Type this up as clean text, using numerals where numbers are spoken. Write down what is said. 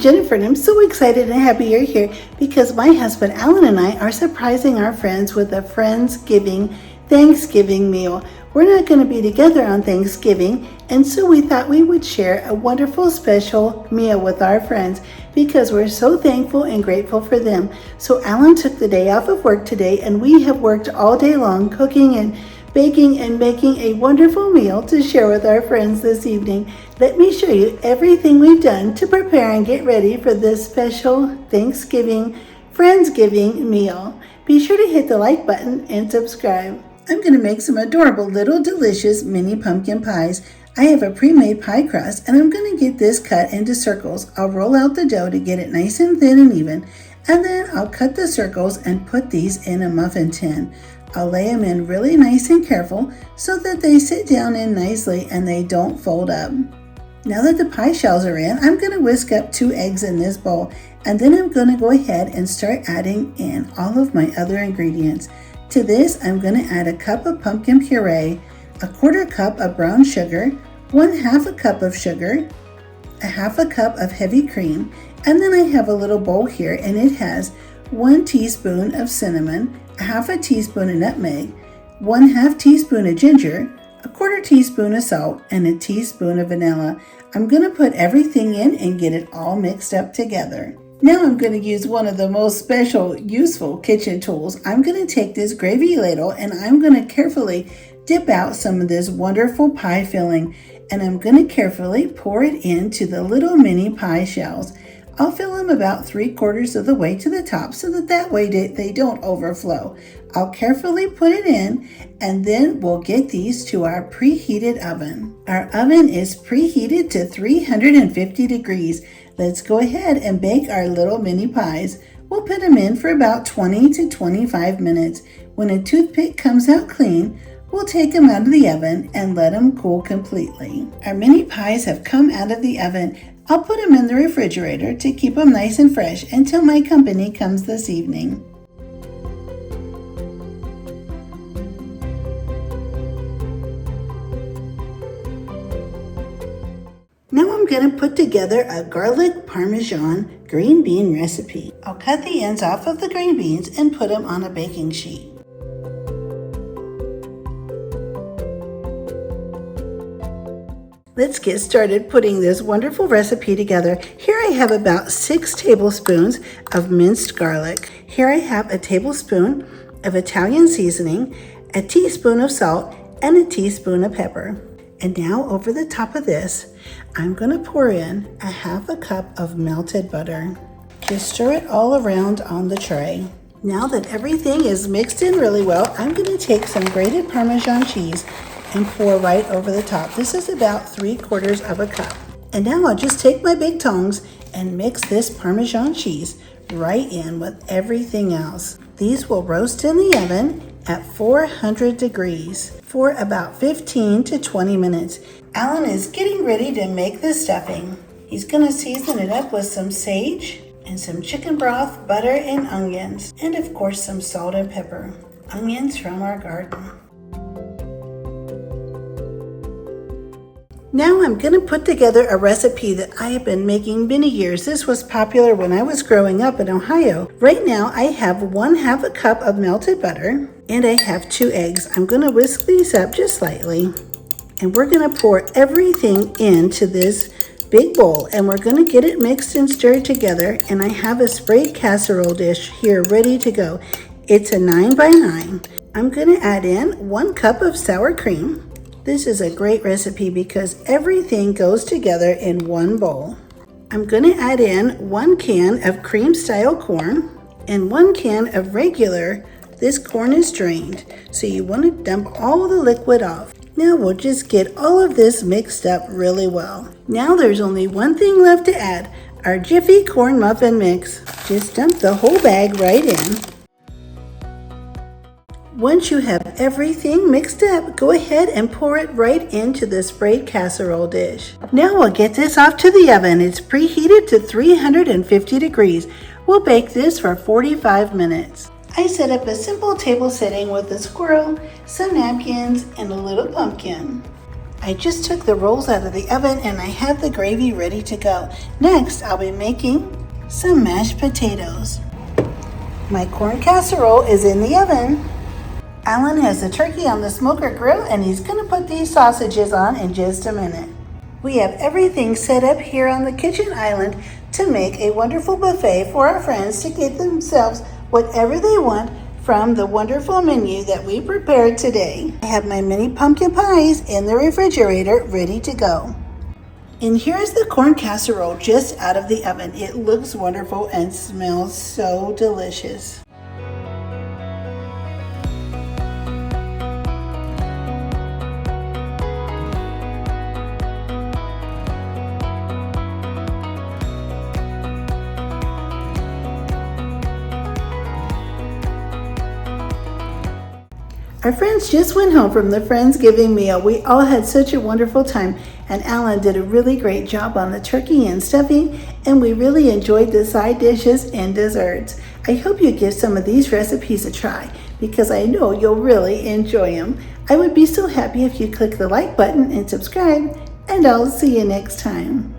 Jennifer, and I'm so excited and happy you're here because my husband Allan and I are surprising our friends with a Friendsgiving Thanksgiving meal. We're not going to be together on Thanksgiving, and so we thought we would share a wonderful special meal with our friends because we're so thankful and grateful for them. So Allan took the day off of work today, and we have worked all day long cooking and baking and making a wonderful meal to share with our friends this evening. Let me show you everything we've done to prepare and get ready for this special Thanksgiving Friendsgiving meal. Be sure to hit the like button and subscribe. I'm going to make some adorable little delicious mini pumpkin pies. I have a pre-made pie crust, and I'm going to get this cut into circles. I'll roll out the dough to get it nice and thin and even, and then I'll cut the circles and put these in a muffin tin. I'll lay them in really nice and careful so that they sit down in nicely and they don't fold up. Now that the pie shells are in, I'm going to whisk up 2 eggs in this bowl, and then I'm going to go ahead and start adding in all of my other ingredients. To this, I'm going to add a cup of pumpkin puree, a 1/4 cup of brown sugar, 1/2 cup of sugar, a 1/2 cup of heavy cream, and then I have a little bowl here, and it has 1 teaspoon of cinnamon, a 1/2 teaspoon of nutmeg, 1/2 teaspoon of ginger, a 1/4 teaspoon of salt, and a teaspoon of vanilla. I'm going to put everything in and get it all mixed up together. Now I'm going to use one of the most special, useful kitchen tools. I'm going to take this gravy ladle and I'm going to carefully dip out some of this wonderful pie filling, and I'm going to carefully pour it into the little mini pie shells. I'll fill them about 3/4 of the way to the top so that way they don't overflow. I'll carefully put it in, and then we'll get these to our preheated oven. Our oven is preheated to 350 degrees. Let's go ahead and bake our little mini pies. We'll put them in for about 20 to 25 minutes. When a toothpick comes out clean, we'll take them out of the oven and let them cool completely. Our mini pies have come out of the oven. I'll put them in the refrigerator to keep them nice and fresh until my company comes this evening. Now I'm going to put together a garlic parmesan green bean recipe. I'll cut the ends off of the green beans and put them on a baking sheet. Let's get started putting this wonderful recipe together. Here I have about 6 tablespoons of minced garlic. Here I have a tablespoon of Italian seasoning, a teaspoon of salt, and a teaspoon of pepper. And now over the top of this, I'm going to pour in a 1/2 cup of melted butter. Just stir it all around on the tray. Now that everything is mixed in really well, I'm going to take some grated Parmesan cheese and pour right over the top. This is about 3/4 of a cup. And now I'll just take my big tongs and mix this Parmesan cheese right in with everything else. These will roast in the oven at 400 degrees for about 15 to 20 minutes. Allan is getting ready to make the stuffing. He's going to season it up with some sage and some chicken broth, butter, and onions, and of course some salt and pepper. Onions from our garden. Now I'm going to put together a recipe that I have been making many years. This was popular when I was growing up in Ohio. Right now I have 1/2 cup of melted butter and I have 2 eggs. I'm going to whisk these up just slightly, and we're going to pour everything into this big bowl, and we're going to get it mixed and stirred together. And I have a sprayed casserole dish here ready to go. It's a 9 by 9. I'm going to add in 1 cup of sour cream. This is a great recipe because everything goes together in one bowl. I'm going to add in 1 can of cream style corn and 1 can of regular. This corn is drained, so you want to dump all the liquid off. Now we'll just get all of this mixed up really well. Now there's only one thing left to add, our Jiffy corn muffin mix. Just dump the whole bag right in. Once you have everything mixed up, go ahead and pour it right into the sprayed casserole dish. Now we'll get this off to the oven. It's preheated to 350 degrees. We'll bake this for 45 minutes. I set up a simple table setting with a squirrel, some napkins, and a little pumpkin. I just took the rolls out of the oven and I have the gravy ready to go. Next, I'll be making some mashed potatoes. My corn casserole is in the oven. Allan has the turkey on the smoker grill and he's gonna put these sausages on in just a minute. We have everything set up here on the kitchen island to make a wonderful buffet for our friends to get themselves whatever they want from the wonderful menu that we prepared today. I have my mini pumpkin pies in the refrigerator ready to go. And here's the corn casserole just out of the oven. It looks wonderful and smells so delicious. Our friends just went home from the Friendsgiving meal. We all had such a wonderful time, and Allan did a really great job on the turkey and stuffing, and we really enjoyed the side dishes and desserts. I hope you give some of these recipes a try, because I know you'll really enjoy them. I would be so happy if you click the like button and subscribe, and I'll see you next time.